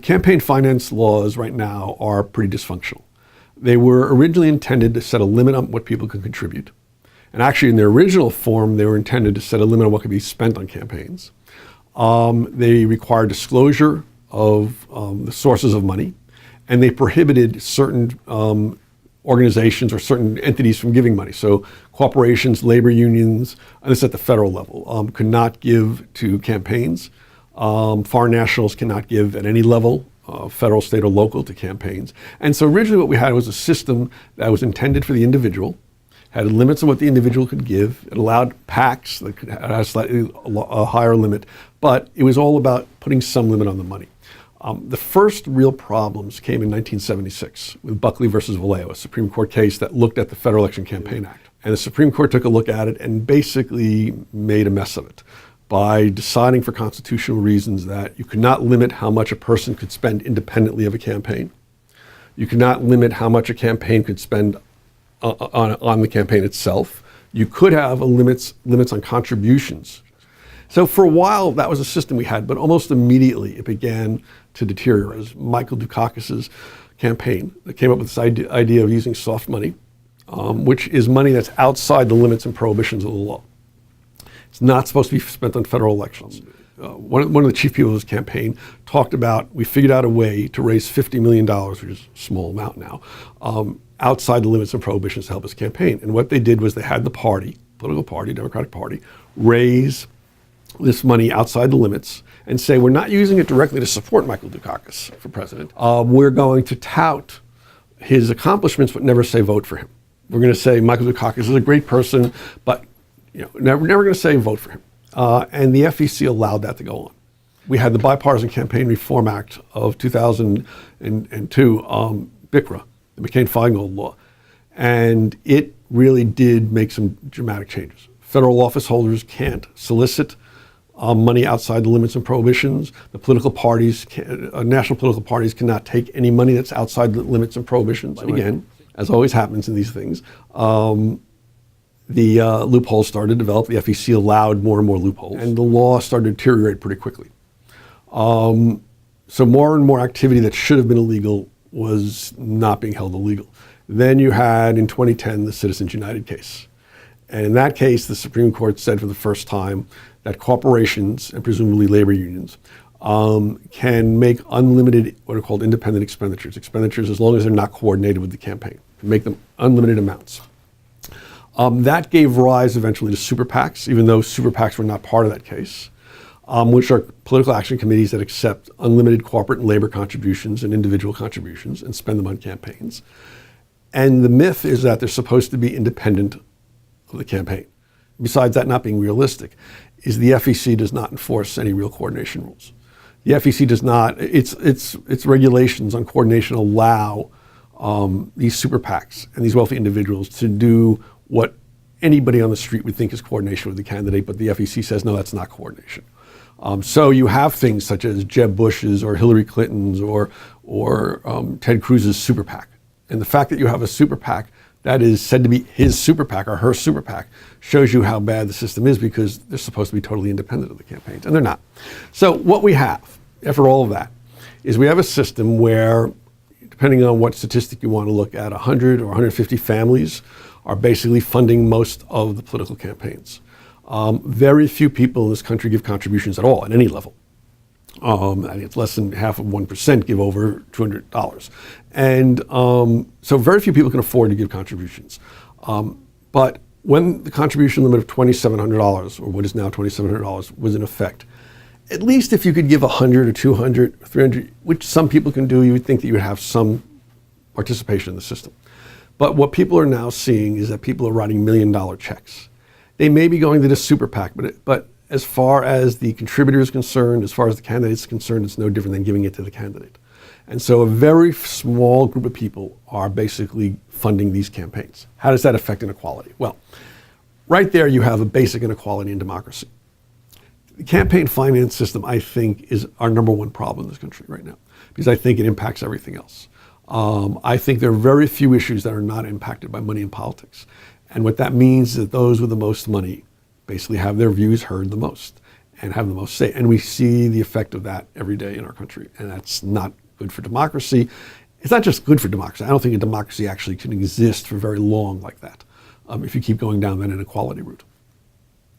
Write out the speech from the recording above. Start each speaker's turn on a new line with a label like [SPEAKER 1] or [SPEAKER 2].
[SPEAKER 1] Campaign finance laws right now are pretty dysfunctional. They were originally intended to set a limit on what people can contribute. And actually, in their original form, they were intended to set a limit on what could be spent on campaigns. They required disclosure of the sources of money, and they prohibited certain organizations or certain entities from giving money. So corporations, labor unions, and this at the federal level, could not give to campaigns. Foreign nationals cannot give at any level, federal, state, or local, to campaigns. And so originally what we had was a system that was intended for the individual, had limits on what the individual could give. It allowed PACs that could have a slightly higher limit, but it was all about putting some limit on the money. The first real problems came in 1976 with Buckley versus Valeo, a Supreme Court case that looked at the Federal Election Campaign Act. And the Supreme Court took a look at it and basically made a mess of it by deciding for constitutional reasons that you could not limit how much a person could spend independently of a campaign. You could not limit how much a campaign could spend on the campaign itself. You could have limits on contributions. So for a while, that was a system we had, but almost immediately it began to deteriorate. It was Michael Dukakis's campaign that came up with this idea of using soft money, which is money that's outside the limits and prohibitions of the law. It's not supposed to be spent on federal elections. One of the chief people of his campaign talked about, we figured out a way to raise $50 million, which is a small amount now, outside the limits and prohibitions to help his campaign. And what they did was they had the party, political party, Democratic Party, raise this money outside the limits and say, we're not using it directly to support Michael Dukakis for president. We're going to tout his accomplishments, but never say vote for him. We're going to say Michael Dukakis is a great person, but never going to say vote for him. And the FEC allowed that to go on. We had the Bipartisan Campaign Reform Act of 2002, BICRA, the McCain-Feingold law. And it really did make some dramatic changes. Federal office holders can't solicit money outside the limits and prohibitions. The political parties, national political parties cannot take any money that's outside the limits and prohibitions. And again, as always happens in these things, the loopholes started to develop. The FEC allowed more and more loopholes, and the law started to deteriorate pretty quickly. So more and more activity that should have been illegal was not being held illegal. Then you had, in 2010, the Citizens United case. And in that case, the Supreme Court said for the first time that corporations, and presumably labor unions, can make unlimited, what are called independent expenditures as long as they're not coordinated with the campaign, make them unlimited amounts. That gave rise eventually to super PACs, even though super PACs were not part of that case, which are political action committees that accept unlimited corporate and labor contributions and individual contributions and spend them on campaigns. And the myth is that they're supposed to be independent of the campaign. Besides that not being realistic, is the FEC does not enforce any real coordination rules. The FEC does not, its regulations on coordination allow these super PACs and these wealthy individuals to do what anybody on the street would think is coordination with the candidate, but the FEC says, no, that's not coordination. So you have things such as Jeb Bush's or Hillary Clinton's or Ted Cruz's super PAC. And the fact that you have a super PAC that is said to be his super PAC or her super PAC shows you how bad the system is, because they're supposed to be totally independent of the campaigns, and they're not. So what we have, after all of that, is we have a system where, depending on what statistic you want to look at, 100 or 150 families are basically funding most of the political campaigns. Very few people in this country give contributions at all at any level. I think it's less than half of 1% give over $200. And so very few people can afford to give contributions. But when the contribution limit of $2,700, or what is now $2,700, was in effect, at least if you could give 100 or 200 or 300, which some people can do, you would think that you would have some participation in the system. But what people are now seeing is that people are writing $1 million checks. They may be going to this super PAC, but as far as the contributor is concerned, as far as the candidate is concerned, it's no different than giving it to the candidate. And so a very small group of people are basically funding these campaigns. How does that affect inequality? Well, right there you have a basic inequality in democracy. The campaign finance system, I think, is our number one problem in this country right now, because I think it impacts everything else. I think there are very few issues that are not impacted by money in politics. And what that means is that those with the most money basically have their views heard the most. and have the most say. And we see the effect of that every day in our country, and that's not good for democracy. It's not just good for democracy. I don't think a democracy actually can exist for very long like that if you keep going down that inequality route.